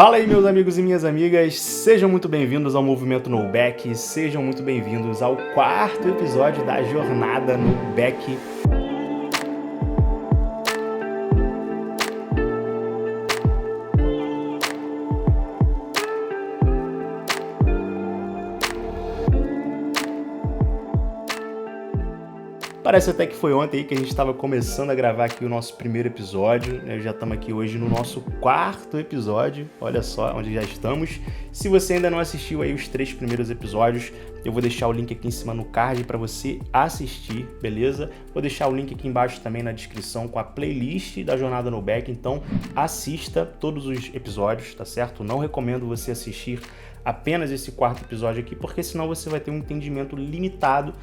Fala aí, meus amigos e minhas amigas, sejam muito bem-vindos ao Movimento No Back, sejam muito bem-vindos ao quarto episódio da Jornada No Back. Parece até que foi ontem aí que a gente estava começando a gravar aqui o nosso primeiro episódio, né? Já estamos aqui hoje no nosso quarto episódio, olha só onde já estamos. Se você ainda não assistiu aí os 3 primeiros episódios, eu vou deixar o link aqui em cima no card para você assistir, beleza? Vou deixar o link aqui embaixo também na descrição com a playlist da Jornada No Back, então assista todos os episódios, tá certo? Não recomendo você assistir apenas esse quarto episódio aqui, porque senão você vai ter um entendimento limitado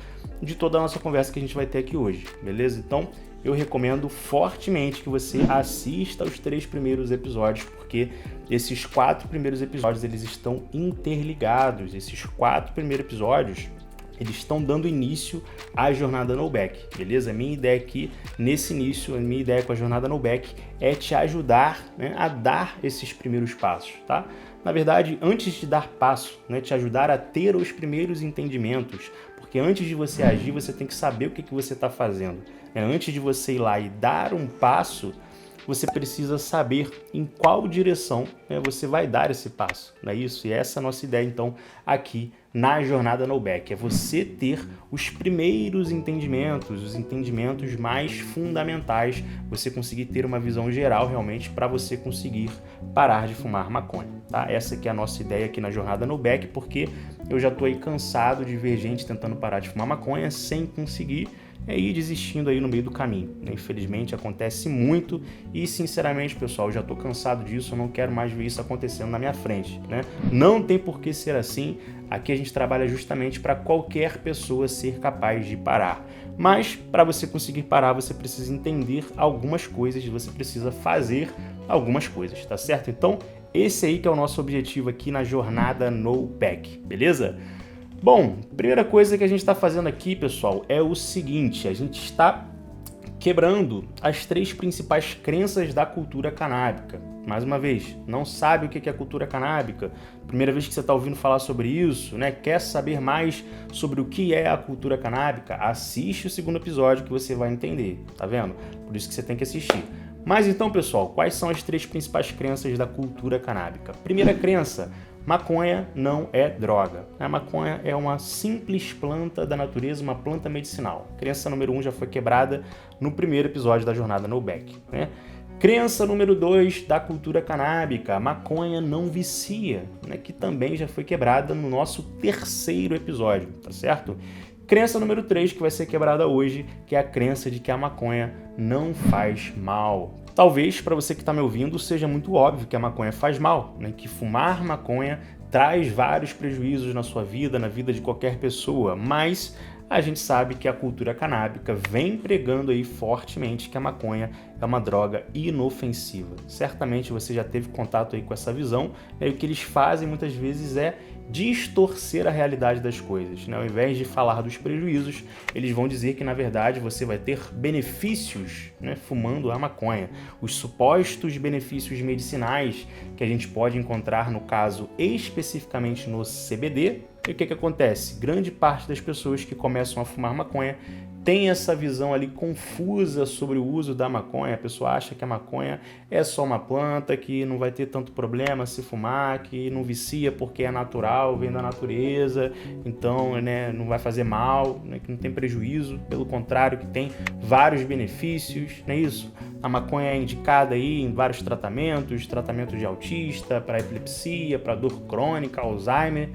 de toda a nossa conversa que a gente vai ter aqui hoje, beleza? Então, eu recomendo fortemente que você assista os 3 primeiros episódios, porque esses 4 primeiros episódios, eles estão interligados. Esses 4 primeiros episódios, eles estão dando início à Jornada No Back, beleza? A minha ideia aqui, nesse início, a minha ideia com a Jornada No Back é te ajudar, né, a dar esses primeiros passos, tá? Na verdade, antes de dar passo, né, te ajudar a ter os primeiros entendimentos, porque antes de você agir, você tem que saber o que você está fazendo. Né? Antes de você ir lá e dar um passo, você precisa saber em qual direção, né, você vai dar esse passo, não é isso? E essa é a nossa ideia, então, aqui na Jornada No Back, é você ter os primeiros entendimentos, os entendimentos mais fundamentais, você conseguir ter uma visão geral realmente para você conseguir parar de fumar maconha, tá? Essa que é a nossa ideia aqui na Jornada No Back, porque eu já estou aí cansado de ver gente tentando parar de fumar maconha sem conseguir, ir desistindo aí no meio do caminho, né? Infelizmente acontece muito e, sinceramente, pessoal, eu já estou cansado disso, eu não quero mais ver isso acontecendo na minha frente, né? Não tem por que ser assim, aqui a gente trabalha justamente para qualquer pessoa ser capaz de parar, mas para você conseguir parar, você precisa entender algumas coisas, você precisa fazer algumas coisas, tá certo? Então, esse aí que é o nosso objetivo aqui na Jornada No Back, beleza? Bom, primeira coisa que a gente está fazendo aqui, pessoal, é o seguinte: a gente está quebrando as 3 principais crenças da cultura canábica. Mais uma vez, não sabe o que é a cultura canábica? Primeira vez que você está ouvindo falar sobre isso, né? Quer saber mais sobre o que é a cultura canábica? Assiste o 2º episódio que você vai entender, tá vendo? Por isso que você tem que assistir. Mas então, pessoal, quais são as 3 principais crenças da cultura canábica? Primeira crença: maconha não é droga. A maconha é uma simples planta da natureza, uma planta medicinal. Crença número 1 já foi quebrada no primeiro episódio da Jornada No Back, né? Crença número 2 da cultura canábica: maconha não vicia, né? Que também já foi quebrada no nosso 3º episódio, tá certo? Crença número 3, que vai ser quebrada hoje, que é a crença de que a maconha não faz mal. Talvez para você que está me ouvindo seja muito óbvio que a maconha faz mal, né? Que fumar maconha traz vários prejuízos na sua vida, na vida de qualquer pessoa, mas a gente sabe que a cultura canábica vem pregando aí fortemente que a maconha é uma droga inofensiva. Certamente você já teve contato aí com essa visão, né? E o que eles fazem muitas vezes é distorcer a realidade das coisas, né? Ao invés de falar dos prejuízos, eles vão dizer que, na verdade, você vai ter benefícios, né, fumando a maconha. Os supostos benefícios medicinais que a gente pode encontrar, no caso, especificamente no CBD. E o que acontece? Grande parte das pessoas que começam a fumar maconha tem essa visão ali confusa sobre o uso da maconha. A pessoa acha que a maconha é só uma planta, que não vai ter tanto problema se fumar, que não vicia porque é natural, vem da natureza, então, né, não vai fazer mal, né, que não tem prejuízo, pelo contrário, que tem vários benefícios, não é isso? A maconha é indicada aí em vários tratamentos, tratamento de autista, para epilepsia, para dor crônica, Alzheimer,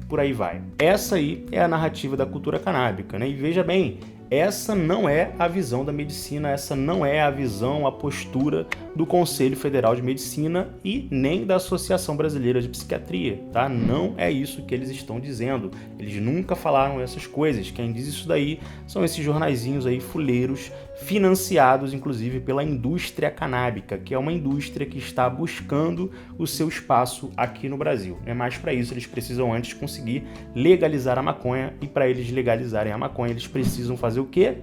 por aí vai. Essa aí é a narrativa da cultura canábica, né? E veja bem, essa não é a visão da medicina, essa não é a visão, a postura do Conselho Federal de Medicina e nem da Associação Brasileira de Psiquiatria, tá? Não é isso que eles estão dizendo. Eles nunca falaram essas coisas. Quem diz isso daí são esses jornaizinhos aí fuleiros, financiados inclusive pela indústria canábica, que é uma indústria que está buscando o seu espaço aqui no Brasil, né? Mas para isso eles precisam antes conseguir legalizar a maconha, e para eles legalizarem a maconha eles precisam fazer o quê?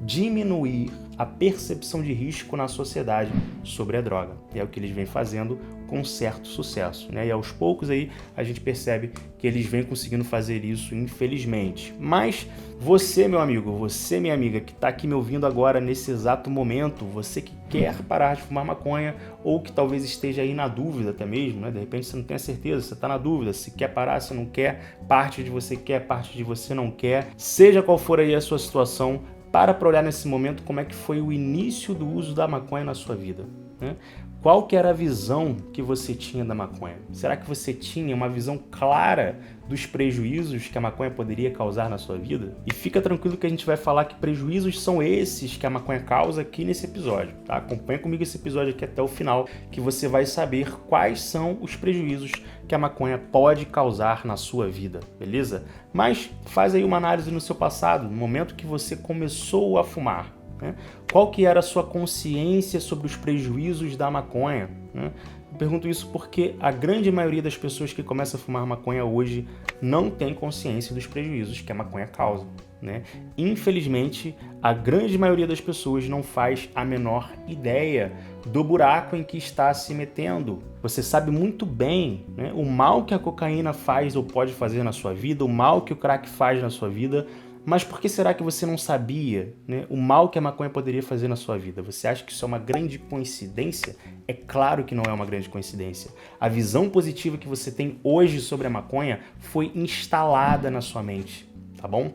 diminuir a percepção de risco na sociedade sobre a droga. E é o que eles vêm fazendo com certo sucesso, né? E aos poucos aí a gente percebe que eles vêm conseguindo fazer isso, infelizmente. Mas você, meu amigo, você, minha amiga, que está aqui me ouvindo agora nesse exato momento, você que quer parar de fumar maconha ou que talvez esteja aí na dúvida até mesmo, né? De repente você não tem a certeza, você está na dúvida, se quer parar, se não quer, parte de você quer, parte de você não quer. Seja qual for aí a sua situação, para olhar nesse momento como é que foi o início do uso da maconha na sua vida, né? Qual que era a visão que você tinha da maconha? Será que você tinha uma visão clara dos prejuízos que a maconha poderia causar na sua vida? E fica tranquilo que a gente vai falar que prejuízos são esses que a maconha causa aqui nesse episódio, tá? Acompanha comigo esse episódio aqui até o final, que você vai saber quais são os prejuízos que a maconha pode causar na sua vida, beleza? Mas faz aí uma análise no seu passado, no momento que você começou a fumar, né? Qual que era a sua consciência sobre os prejuízos da maconha, né? Eu pergunto isso porque a grande maioria das pessoas que começam a fumar maconha hoje não tem consciência dos prejuízos que a maconha causa, né? Infelizmente, a grande maioria das pessoas não faz a menor ideia do buraco em que está se metendo. Você sabe muito bem, né, o mal que a cocaína faz ou pode fazer na sua vida, o mal que o crack faz na sua vida, mas por que será que você não sabia, né, o mal que a maconha poderia fazer na sua vida? Você acha que isso é uma grande coincidência? É claro que não é uma grande coincidência. A visão positiva que você tem hoje sobre a maconha foi instalada na sua mente, tá bom?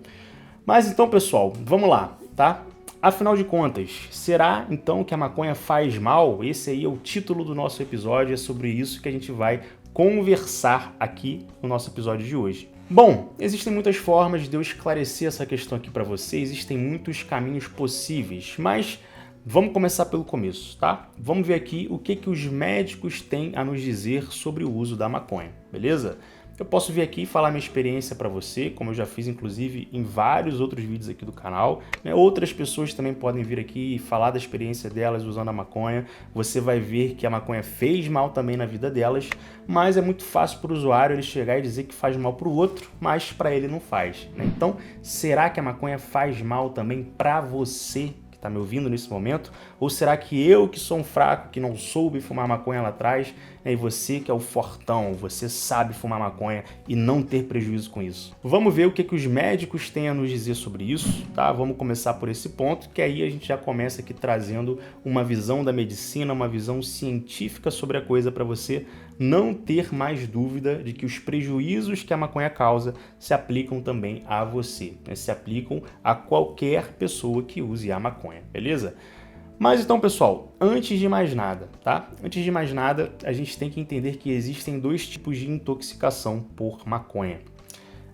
Mas então, pessoal, vamos lá, tá? Afinal de contas, será então que a maconha faz mal? Esse aí é o título do nosso episódio, é sobre isso que a gente vai conversar aqui no nosso episódio de hoje. Bom, existem muitas formas de eu esclarecer essa questão aqui para você, existem muitos caminhos possíveis, mas vamos começar pelo começo, tá? Vamos ver aqui o que os médicos têm a nos dizer sobre o uso da maconha, beleza? Eu posso vir aqui e falar minha experiência para você, como eu já fiz inclusive em vários outros vídeos aqui do canal, né? Outras pessoas também podem vir aqui e falar da experiência delas usando a maconha. Você vai ver que a maconha fez mal também na vida delas, mas é muito fácil para o usuário ele chegar e dizer que faz mal para o outro, mas para ele não faz, né? Então, será que a maconha faz mal também para você? Tá me ouvindo nesse momento? Ou será que eu que sou um fraco, que não soube fumar maconha lá atrás, né, e você que é o fortão, você sabe fumar maconha e não ter prejuízo com isso? Vamos ver o que os médicos têm a nos dizer sobre isso, tá? Vamos começar por esse ponto, que aí a gente já começa aqui trazendo uma visão da medicina, uma visão científica sobre a coisa para você não ter mais dúvida de que os prejuízos que a maconha causa se aplicam também a você, né? Se aplicam a qualquer pessoa que use a maconha, beleza? Mas então, pessoal, antes de mais nada, tá? Antes de mais nada, a gente tem que entender que existem dois tipos de intoxicação por maconha.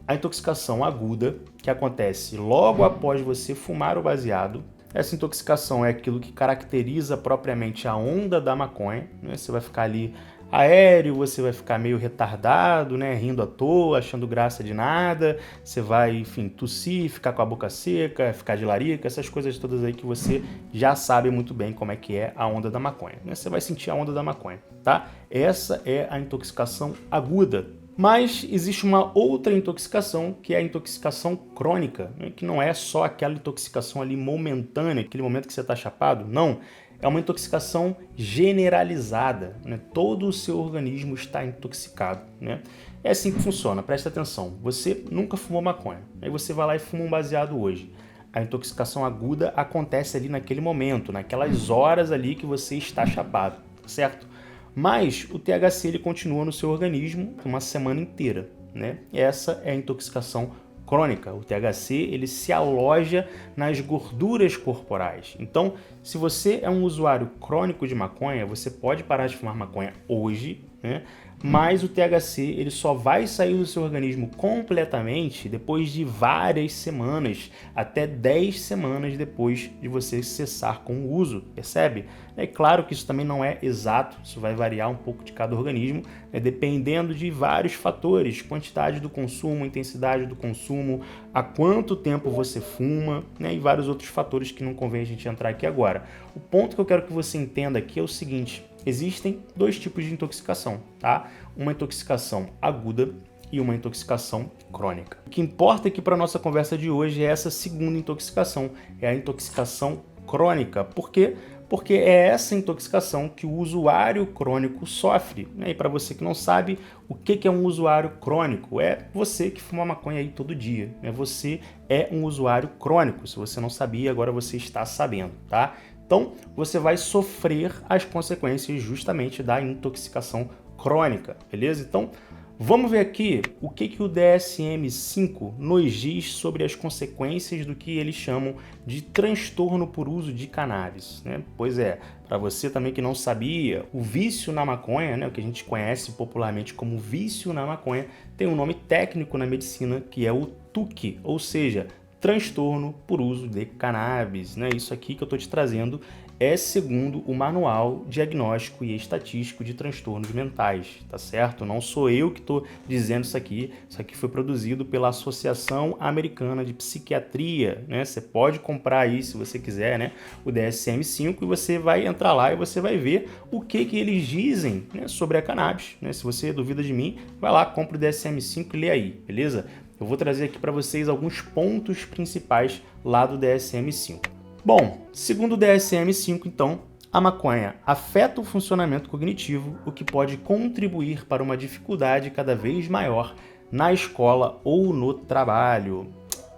A intoxicação aguda, que acontece logo após você fumar o baseado. Essa intoxicação é aquilo que caracteriza propriamente a onda da maconha, né? Você vai ficar ali aéreo, você vai ficar meio retardado, né, rindo à toa, achando graça de nada, você vai, enfim, tossir, ficar com a boca seca, ficar de larica, essas coisas todas aí que você já sabe muito bem como é que é a onda da maconha, né? Você vai sentir a onda da maconha, tá? Essa é a intoxicação aguda. Mas existe uma outra intoxicação, que é a intoxicação crônica, né? Que não é só aquela intoxicação ali momentânea, aquele momento que você está chapado, não. É uma intoxicação generalizada, né? Todo o seu organismo está intoxicado, né? É assim que funciona, presta atenção. Você nunca fumou maconha, aí você vai lá e fuma um baseado hoje. A intoxicação aguda acontece ali naquele momento, naquelas horas ali que você está chapado, certo? Mas o THC ele continua no seu organismo uma semana inteira, né? Essa é a intoxicação crônica. O THC ele se aloja nas gorduras corporais. Então, se você é um usuário crônico de maconha, você pode parar de fumar maconha hoje, né? Mas o THC ele só vai sair do seu organismo completamente depois de várias semanas, até 10 semanas depois de você cessar com o uso, percebe? É claro que isso também não é exato, isso vai variar um pouco de cada organismo, né, dependendo de vários fatores, quantidade do consumo, intensidade do consumo, há quanto tempo você fuma, né, e vários outros fatores que não convém a gente entrar aqui agora. O ponto que eu quero que você entenda aqui é o seguinte: existem dois tipos de intoxicação, tá? Uma intoxicação aguda e uma intoxicação crônica. O que importa aqui para a nossa conversa de hoje é essa segunda intoxicação, é a intoxicação crônica. Por quê? Porque é essa intoxicação que o usuário crônico sofre. E para você que não sabe, o que é um usuário crônico? É você que fuma maconha aí todo dia. Você é um usuário crônico. Se você não sabia, agora você está sabendo, tá? Então, você vai sofrer as consequências justamente da intoxicação crônica, beleza? Então, vamos ver aqui o que o DSM-5 nos diz sobre as consequências do que eles chamam de transtorno por uso de cannabis, né? Pois é, para você também que não sabia, o vício na maconha, né, o que a gente conhece popularmente como vício na maconha, tem um nome técnico na medicina que é o TUC, ou seja, transtorno por uso de cannabis, né? Isso aqui que eu estou te trazendo é segundo o Manual Diagnóstico e Estatístico de Transtornos Mentais, tá certo? Não sou eu que estou dizendo isso aqui foi produzido pela Associação Americana de Psiquiatria, né? Você pode comprar aí, se você quiser, né, o DSM-5 e você vai entrar lá e você vai ver o que eles dizem, né, sobre a cannabis, né? Se você duvida de mim, vai lá, compra o DSM-5 e lê aí, beleza? Eu vou trazer aqui para vocês alguns pontos principais lá do DSM-5. Bom, segundo o DSM-5, então, a maconha afeta o funcionamento cognitivo, o que pode contribuir para uma dificuldade cada vez maior na escola ou no trabalho.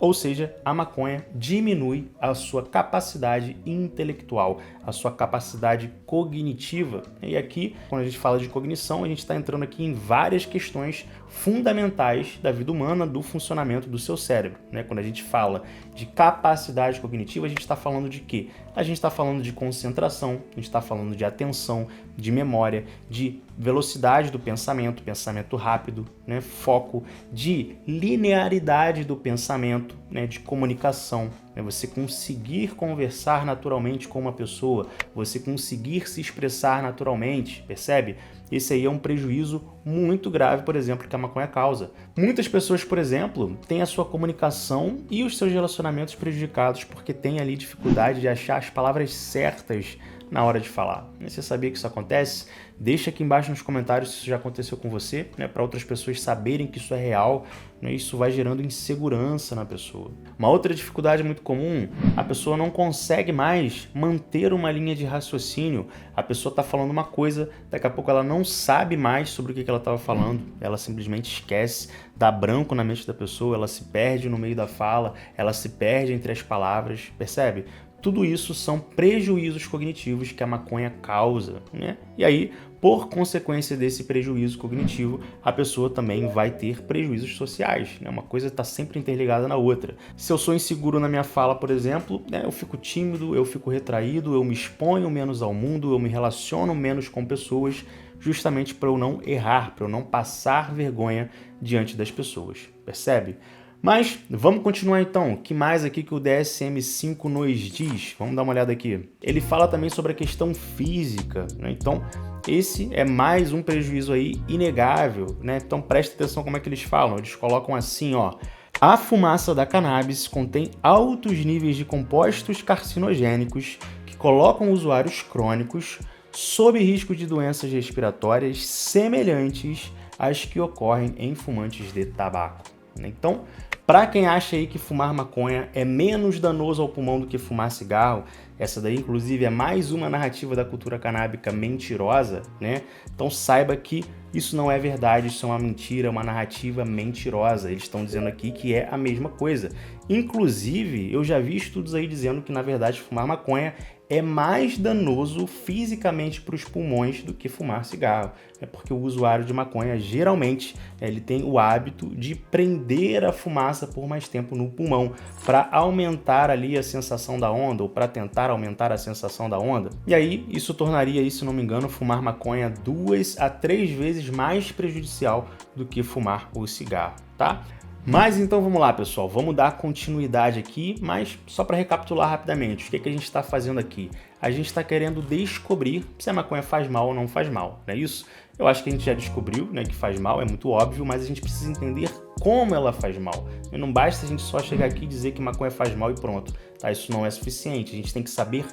Ou seja, a maconha diminui a sua capacidade intelectual, a sua capacidade cognitiva. E aqui, quando a gente fala de cognição, a gente está entrando aqui em várias questões fundamentais da vida humana, do funcionamento do seu cérebro, né? Quando a gente fala de capacidade cognitiva, a gente está falando de quê? A gente está falando de concentração, a gente está falando de atenção, de memória, de velocidade do pensamento, pensamento rápido, né? Foco, de linearidade do pensamento, né? De comunicação, né? Você conseguir conversar naturalmente com uma pessoa, você conseguir se expressar naturalmente, percebe? Esse aí é um prejuízo muito grave, por exemplo, que a maconha causa. Muitas pessoas, por exemplo, têm a sua comunicação e os seus relacionamentos prejudicados porque têm ali dificuldade de achar as palavras certas na hora de falar. Você sabia que isso acontece? Deixa aqui embaixo nos comentários se isso já aconteceu com você, né, para outras pessoas saberem que isso é real, né, isso vai gerando insegurança na pessoa. Uma outra dificuldade muito comum, a pessoa não consegue mais manter uma linha de raciocínio. A pessoa está falando uma coisa, daqui a pouco ela não sabe mais sobre o que ela estava falando, ela simplesmente esquece, dá branco na mente da pessoa, ela se perde no meio da fala, ela se perde entre as palavras, percebe? Tudo isso são prejuízos cognitivos que a maconha causa, né? E aí, por consequência desse prejuízo cognitivo, a pessoa também vai ter prejuízos sociais, né? Uma coisa está sempre interligada na outra. Se eu sou inseguro na minha fala, por exemplo, né, eu fico tímido, eu fico retraído, eu me exponho menos ao mundo, eu me relaciono menos com pessoas, justamente para eu não errar, para eu não passar vergonha diante das pessoas, percebe? Mas vamos continuar então. O que mais aqui que o DSM-5 nos diz? Vamos dar uma olhada aqui. Ele fala também sobre a questão física, né? Então, esse é mais um prejuízo aí inegável, né? Então, preste atenção como é que eles falam. Eles colocam assim, ó. A fumaça da cannabis contém altos níveis de compostos carcinogênicos que colocam usuários crônicos sob risco de doenças respiratórias semelhantes às que ocorrem em fumantes de tabaco. Então, para quem acha aí que fumar maconha é menos danoso ao pulmão do que fumar cigarro, essa daí inclusive é mais uma narrativa da cultura canábica mentirosa, né? Então saiba que isso não é verdade, isso é uma mentira, uma narrativa mentirosa. Eles estão dizendo aqui que é a mesma coisa. Inclusive, eu já vi estudos aí dizendo que na verdade fumar maconha é mais danoso fisicamente para os pulmões do que fumar cigarro. É porque o usuário de maconha, geralmente, ele tem o hábito de prender a fumaça por mais tempo no pulmão para aumentar ali a sensação da onda ou para tentar aumentar a sensação da onda. E aí, isso tornaria, se não me engano, fumar maconha 2 a 3 vezes mais prejudicial do que fumar o cigarro, tá? Mas então vamos lá, pessoal, vamos dar continuidade aqui, mas só para recapitular rapidamente, o que a gente está fazendo aqui? A gente está querendo descobrir se a maconha faz mal ou não faz mal, não é isso? Eu acho que a gente já descobriu, né, que faz mal, é muito óbvio, mas a gente precisa entender como ela faz mal. E não basta a gente só chegar aqui e dizer que maconha faz mal e pronto. Tá? Isso não é suficiente, a gente tem que saber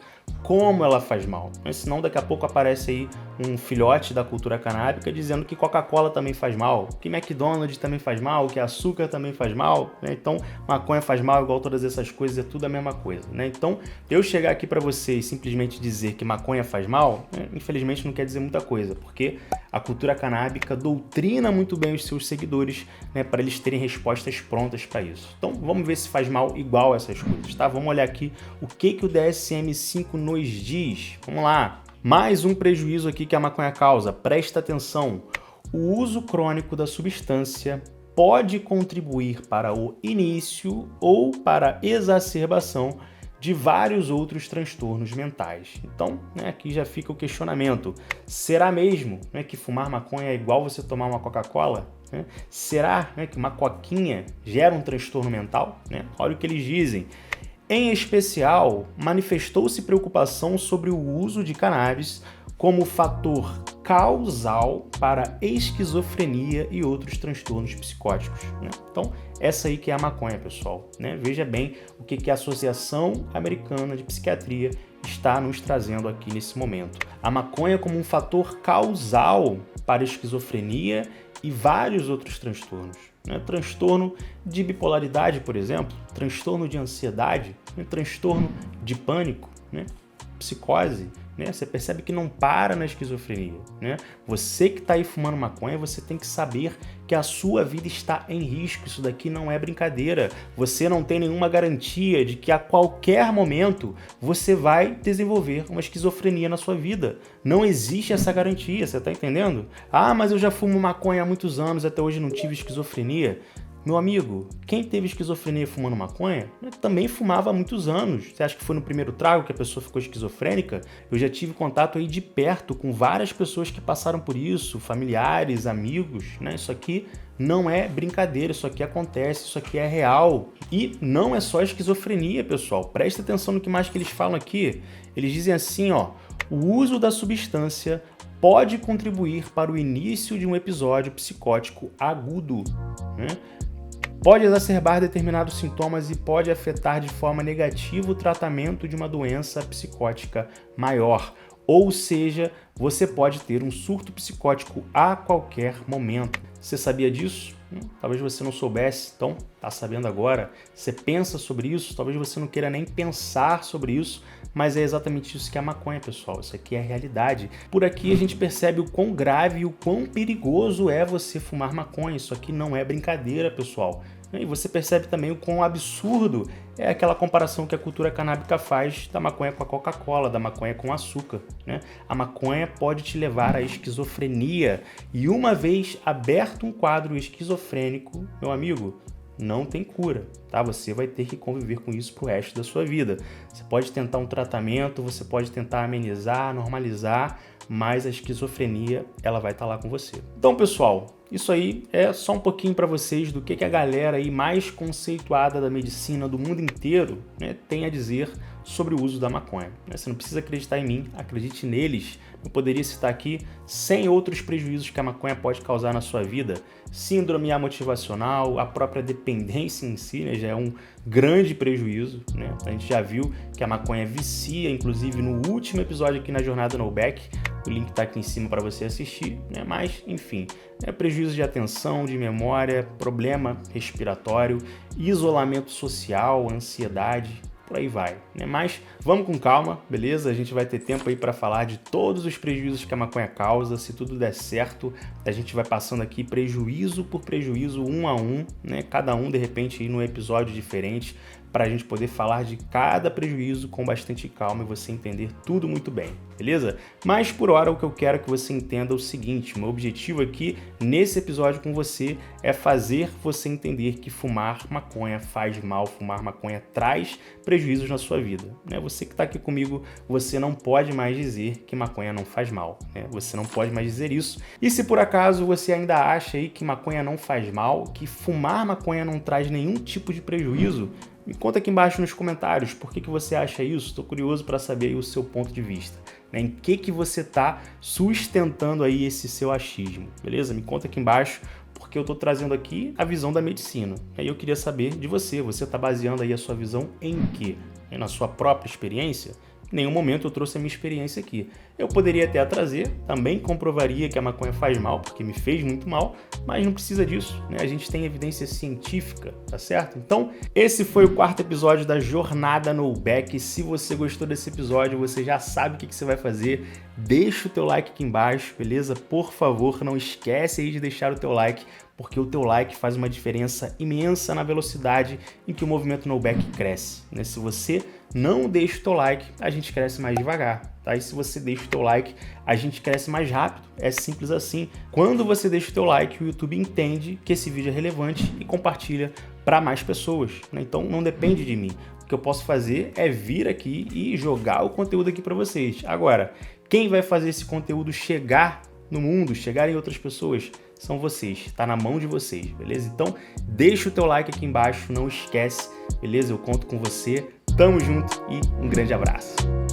como ela faz mal. Senão daqui a pouco aparece aí um filhote da cultura canábica dizendo que Coca-Cola também faz mal, que McDonald's também faz mal, que açúcar também faz mal, né? Então maconha faz mal igual todas essas coisas, é tudo a mesma coisa, né? Então eu chegar aqui para você e simplesmente dizer que maconha faz mal, infelizmente não quer dizer muita coisa, porque a cultura canábica doutrina muito bem os seus seguidores, né, para eles terem respostas prontas para isso. Então vamos ver se faz mal igual essas coisas, tá? Vamos olhar aqui o que o DSM-5 nos diz. Vamos lá. Mais um prejuízo aqui que a maconha causa. Presta atenção. O uso crônico da substância pode contribuir para o início ou para a exacerbação de vários outros transtornos mentais. Então, aqui já fica o questionamento. Será mesmo, que fumar maconha é igual você tomar uma Coca-Cola? Será, que uma coquinha gera um transtorno mental? Olha o que eles dizem. Em especial, manifestou-se preocupação sobre o uso de cannabis como fator causal para esquizofrenia e outros transtornos psicóticos. Então, essa aí que é a maconha, pessoal. Veja bem o que a Associação Americana de Psiquiatria está nos trazendo aqui nesse momento. A maconha como um fator causal para esquizofrenia e vários outros transtornos. Transtorno de bipolaridade, por exemplo, transtorno de ansiedade, transtorno de pânico, psicose. Você percebe que não para na esquizofrenia. Você que está aí fumando maconha, você tem que saber que a sua vida está em risco. Isso daqui não é brincadeira. Você não tem nenhuma garantia de que a qualquer momento você vai desenvolver uma esquizofrenia na sua vida. Não existe essa garantia, você está entendendo? Ah, mas eu já fumo maconha há muitos anos, até hoje não tive esquizofrenia. Meu amigo, quem teve esquizofrenia fumando maconha, também fumava há muitos anos. Você acha que foi no primeiro trago que a pessoa ficou esquizofrênica? Eu já tive contato aí de perto com várias pessoas que passaram por isso, familiares, amigos, Isso aqui não é brincadeira, isso aqui acontece, isso aqui é real. E não é só esquizofrenia, pessoal. Presta atenção no que mais que eles falam aqui. Eles dizem assim, ó, o uso da substância pode contribuir para o início de um episódio psicótico agudo, Pode exacerbar determinados sintomas e pode afetar de forma negativa o tratamento de uma doença psicótica maior. Ou seja, você pode ter um surto psicótico a qualquer momento. Você sabia disso? Talvez você não soubesse, então está sabendo agora. Você pensa sobre isso, talvez você não queira nem pensar sobre isso, mas é exatamente isso que é a maconha, pessoal. Isso aqui é a realidade. Por aqui a gente percebe o quão grave e o quão perigoso é você fumar maconha. Isso aqui não é brincadeira, pessoal. E você percebe também o quão absurdo é aquela comparação que a cultura canábica faz da maconha com a Coca-Cola, da maconha com açúcar. A maconha pode te levar à esquizofrenia. E uma vez aberto um quadro esquizofrênico, meu amigo, não tem cura, tá? Você vai ter que conviver com isso pro resto da sua vida. Você pode tentar um tratamento, você pode tentar amenizar, normalizar, mas a esquizofrenia, ela vai estar lá com você. Então, pessoal, isso aí é só um pouquinho para vocês do que a galera aí mais conceituada da medicina do mundo inteiro, tem a dizer sobre o uso da maconha. Você não precisa acreditar em mim, acredite neles. Eu poderia citar aqui 100 outros prejuízos que a maconha pode causar na sua vida. Síndrome amotivacional, a própria dependência em si, já é um grande prejuízo. A gente já viu que a maconha vicia, inclusive no último episódio aqui na Jornada No Back. O link está aqui em cima para você assistir, mas enfim, prejuízo de atenção, de memória, problema respiratório, isolamento social, ansiedade, por aí vai, Mas vamos com calma, beleza? A gente vai ter tempo aí para falar de todos os prejuízos que a maconha causa. Se tudo der certo, a gente vai passando aqui prejuízo por prejuízo, um a um, Cada um, de repente, aí num episódio diferente, para a gente poder falar de cada prejuízo com bastante calma e você entender tudo muito bem, beleza? Mas por hora o que eu quero que você entenda é o seguinte: o meu objetivo aqui nesse episódio com você é fazer você entender que fumar maconha faz mal, fumar maconha traz prejuízos na sua vida. Você que está aqui comigo, você não pode mais dizer que maconha não faz mal, Você não pode mais dizer isso. E se por acaso você ainda acha aí que maconha não faz mal, que fumar maconha não traz nenhum tipo de prejuízo, me conta aqui embaixo nos comentários por que você acha isso. Estou curioso para saber aí o seu ponto de vista. né? Em que você está sustentando aí esse seu achismo, beleza? Me conta aqui embaixo, porque eu estou trazendo aqui a visão da medicina. Aí eu queria saber de você está baseando aí a sua visão em quê? Na sua própria experiência? Em nenhum momento eu trouxe a minha experiência aqui. Eu poderia até a trazer, também comprovaria que a maconha faz mal, porque me fez muito mal, mas não precisa disso, né? A gente tem evidência científica, tá certo? Então, esse foi o 4º episódio da Jornada No Back. Se você gostou desse episódio, você já sabe o que você vai fazer. Deixa o teu like aqui embaixo, beleza? Por favor, não esquece aí de deixar o teu like, porque o teu like faz uma diferença imensa na velocidade em que o movimento No Back cresce, né? Se você não deixa o teu like, a gente cresce mais devagar, tá? E se você deixa o teu like, a gente cresce mais rápido, é simples assim. Quando você deixa o teu like, o YouTube entende que esse vídeo é relevante e compartilha para mais pessoas, né? Então não depende de mim. O que eu posso fazer é vir aqui e jogar o conteúdo aqui para vocês. Agora, quem vai fazer esse conteúdo chegar no mundo, chegar em outras pessoas, são vocês, tá na mão de vocês, beleza? Então deixa o teu like aqui embaixo, não esquece, beleza? Eu conto com você, tamo junto e um grande abraço.